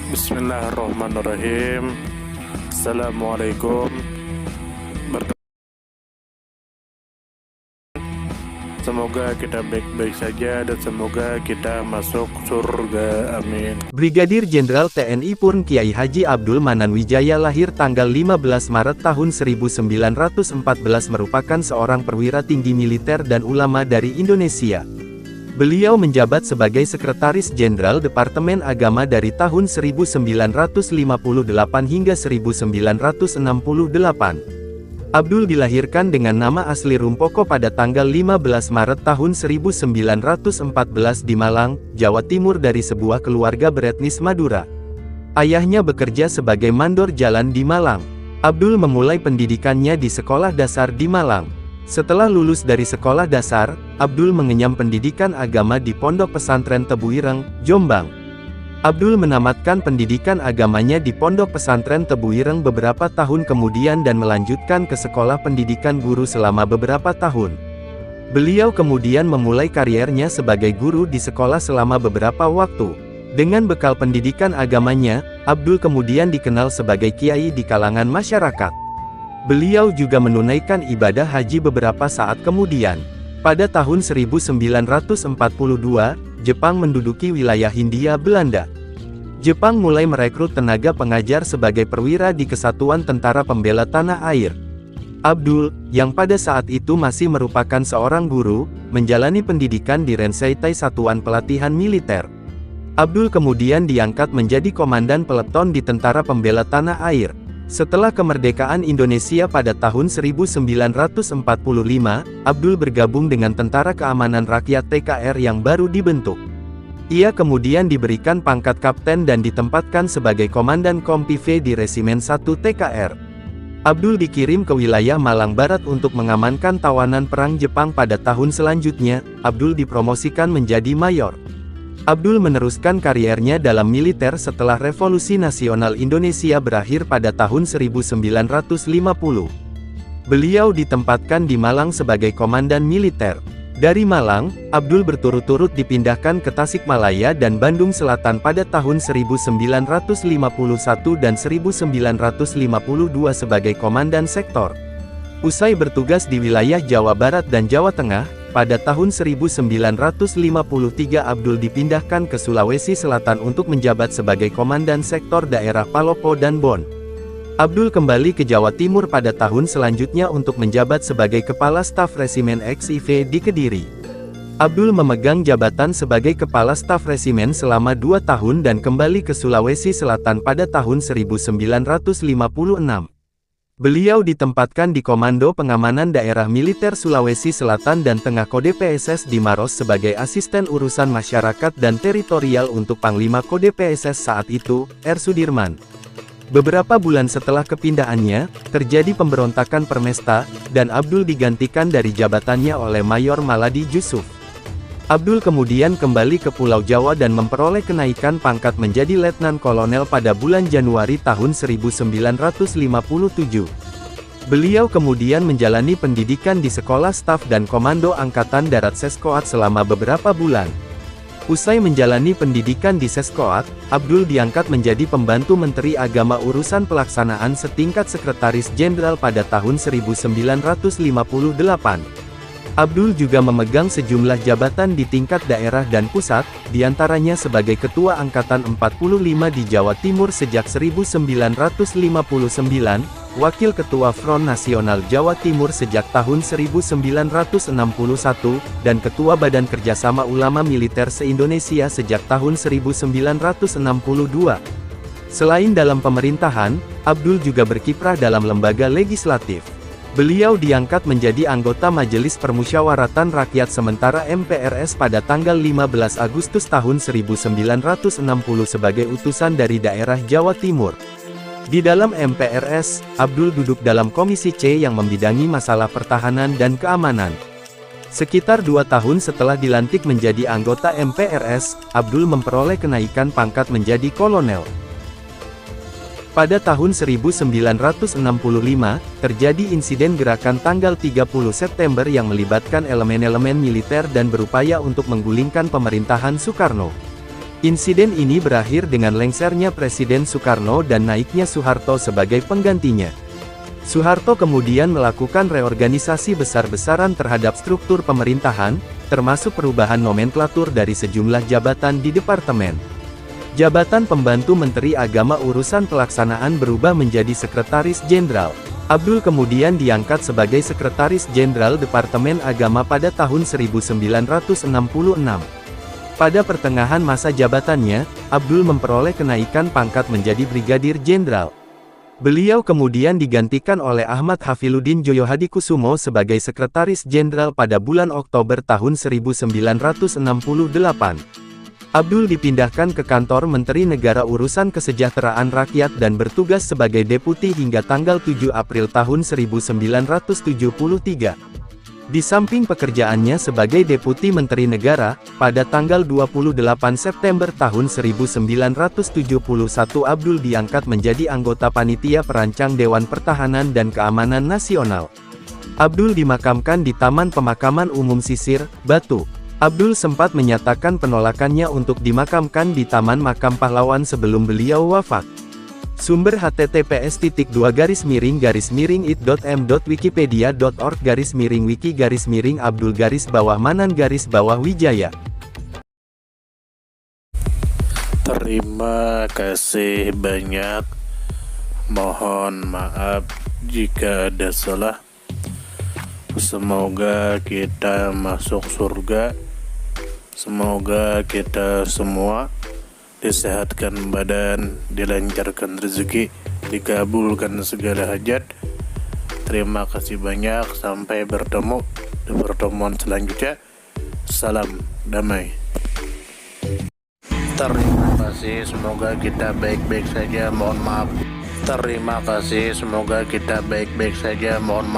Bismillahirrahmanirrahim. Assalamualaikum. Semoga kita baik-baik saja dan semoga kita masuk surga. Amin. Brigadir Jenderal TNI Purn Kiai Haji Abdul Manan Wijaya lahir tanggal 15 Maret tahun 1914 merupakan seorang perwira tinggi militer dan ulama dari Indonesia. Beliau menjabat sebagai Sekretaris Jenderal Departemen Agama dari tahun 1958 hingga 1968. Abdul dilahirkan dengan nama asli Rumpoko pada tanggal 15 Maret tahun 1914 di Malang, Jawa Timur dari sebuah keluarga beretnis Madura. Ayahnya bekerja sebagai mandor jalan di Malang. Abdul memulai pendidikannya di sekolah dasar di Malang. Setelah lulus dari sekolah dasar, Abdul mengenyam pendidikan agama di Pondok Pesantren Tebu Ireng, Jombang. Abdul menamatkan pendidikan agamanya di Pondok Pesantren Tebu Ireng beberapa tahun kemudian dan melanjutkan ke sekolah pendidikan guru selama beberapa tahun. Beliau kemudian memulai kariernya sebagai guru di sekolah selama beberapa waktu. Dengan bekal pendidikan agamanya, Abdul kemudian dikenal sebagai kiai di kalangan masyarakat. Beliau juga menunaikan ibadah haji beberapa saat kemudian. Pada tahun 1942, Jepang menduduki wilayah Hindia Belanda. Jepang mulai merekrut tenaga pengajar sebagai perwira di Kesatuan Tentara Pembela Tanah Air. Abdul, yang pada saat itu masih merupakan seorang guru, menjalani pendidikan di Renseitai Satuan Pelatihan Militer. Abdul kemudian diangkat menjadi komandan peleton di Tentara Pembela Tanah Air. Setelah kemerdekaan Indonesia pada tahun 1945, Abdul bergabung dengan Tentara Keamanan Rakyat TKR yang baru dibentuk. Ia kemudian diberikan pangkat kapten dan ditempatkan sebagai komandan Kompi V di Resimen 1 TKR. Abdul dikirim ke wilayah Malang Barat untuk mengamankan tawanan perang Jepang pada tahun selanjutnya. Abdul dipromosikan menjadi mayor. Abdul meneruskan kariernya dalam militer setelah Revolusi Nasional Indonesia berakhir pada tahun 1950. Beliau ditempatkan di Malang sebagai komandan militer. Dari Malang, Abdul berturut-turut dipindahkan ke Tasikmalaya dan Bandung Selatan pada tahun 1951 dan 1952 sebagai komandan sektor. Usai bertugas di wilayah Jawa Barat dan Jawa Tengah, pada tahun 1953 Abdul dipindahkan ke Sulawesi Selatan untuk menjabat sebagai komandan sektor daerah Palopo dan Bon. Abdul kembali ke Jawa Timur pada tahun selanjutnya untuk menjabat sebagai Kepala Staf Resimen XIV di Kediri. Abdul memegang jabatan sebagai Kepala Staf Resimen selama 2 tahun dan kembali ke Sulawesi Selatan pada tahun 1956. Beliau ditempatkan di Komando Pengamanan Daerah Militer Sulawesi Selatan dan Tengah Kode PSS di Maros sebagai Asisten Urusan Masyarakat dan Teritorial untuk Panglima Kode PSS saat itu, R. Sudirman. Beberapa bulan setelah kepindahannya, terjadi pemberontakan Permesta, dan Abdul digantikan dari jabatannya oleh Mayor Maladi Jusuf. Abdul kemudian kembali ke Pulau Jawa dan memperoleh kenaikan pangkat menjadi Letnan Kolonel pada bulan Januari tahun 1957. Beliau kemudian menjalani pendidikan di Sekolah Staf dan Komando Angkatan Darat Seskoat selama beberapa bulan. Usai menjalani pendidikan di Seskoat, Abdul diangkat menjadi pembantu Menteri Agama urusan pelaksanaan setingkat Sekretaris Jenderal pada tahun 1958. Abdul juga memegang sejumlah jabatan di tingkat daerah dan pusat, diantaranya sebagai Ketua Angkatan 45 di Jawa Timur sejak 1959, Wakil Ketua Front Nasional Jawa Timur sejak tahun 1961, dan Ketua Badan Kerjasama Ulama Militer se-Indonesia sejak tahun 1962. Selain dalam pemerintahan, Abdul juga berkiprah dalam lembaga legislatif. Beliau diangkat menjadi anggota Majelis Permusyawaratan Rakyat Sementara MPRS pada tanggal 15 Agustus tahun 1960 sebagai utusan dari daerah Jawa Timur. Di dalam MPRS, Abdul duduk dalam Komisi C yang membidangi masalah pertahanan dan keamanan. Sekitar 2 tahun setelah dilantik menjadi anggota MPRS, Abdul memperoleh kenaikan pangkat menjadi kolonel. Pada tahun 1965, terjadi insiden gerakan tanggal 30 September yang melibatkan elemen-elemen militer dan berupaya untuk menggulingkan pemerintahan Soekarno. Insiden ini berakhir dengan lengsernya Presiden Soekarno dan naiknya Soeharto sebagai penggantinya. Soeharto kemudian melakukan reorganisasi besar-besaran terhadap struktur pemerintahan, termasuk perubahan nomenklatur dari sejumlah jabatan di departemen. Jabatan Pembantu Menteri Agama urusan pelaksanaan berubah menjadi Sekretaris Jenderal. Abdul kemudian diangkat sebagai Sekretaris Jenderal Departemen Agama pada tahun 1966. Pada pertengahan masa jabatannya, Abdul memperoleh kenaikan pangkat menjadi Brigadir Jenderal. Beliau kemudian digantikan oleh Ahmad Hafiluddin Djoyohadikusumo sebagai Sekretaris Jenderal pada bulan Oktober tahun 1968. Abdul dipindahkan ke kantor Menteri Negara Urusan Kesejahteraan Rakyat dan bertugas sebagai deputi hingga tanggal 7 April tahun 1973. Di samping pekerjaannya sebagai Deputi Menteri Negara, pada tanggal 28 September tahun 1971 Abdul diangkat menjadi anggota Panitia Perancang Dewan Pertahanan dan Keamanan Nasional. Abdul dimakamkan di Taman Pemakaman Umum Sisir, Batu. Abdul sempat menyatakan penolakannya untuk dimakamkan di Taman Makam Pahlawan sebelum beliau wafat. Sumber https://it.m.wikipedia.org/wiki-Abdul-Manan-Wijaya. Terima kasih banyak. Mohon maaf jika ada salah. Semoga kita masuk surga. Semoga kita semua disehatkan badan, dilancarkan rezeki, dikabulkan segala hajat. Terima kasih banyak. Sampai bertemu di pertemuan selanjutnya. Salam damai. Terima kasih. Semoga kita baik-baik saja. Mohon maaf. Terima kasih. Semoga kita baik-baik saja. Mohon maaf.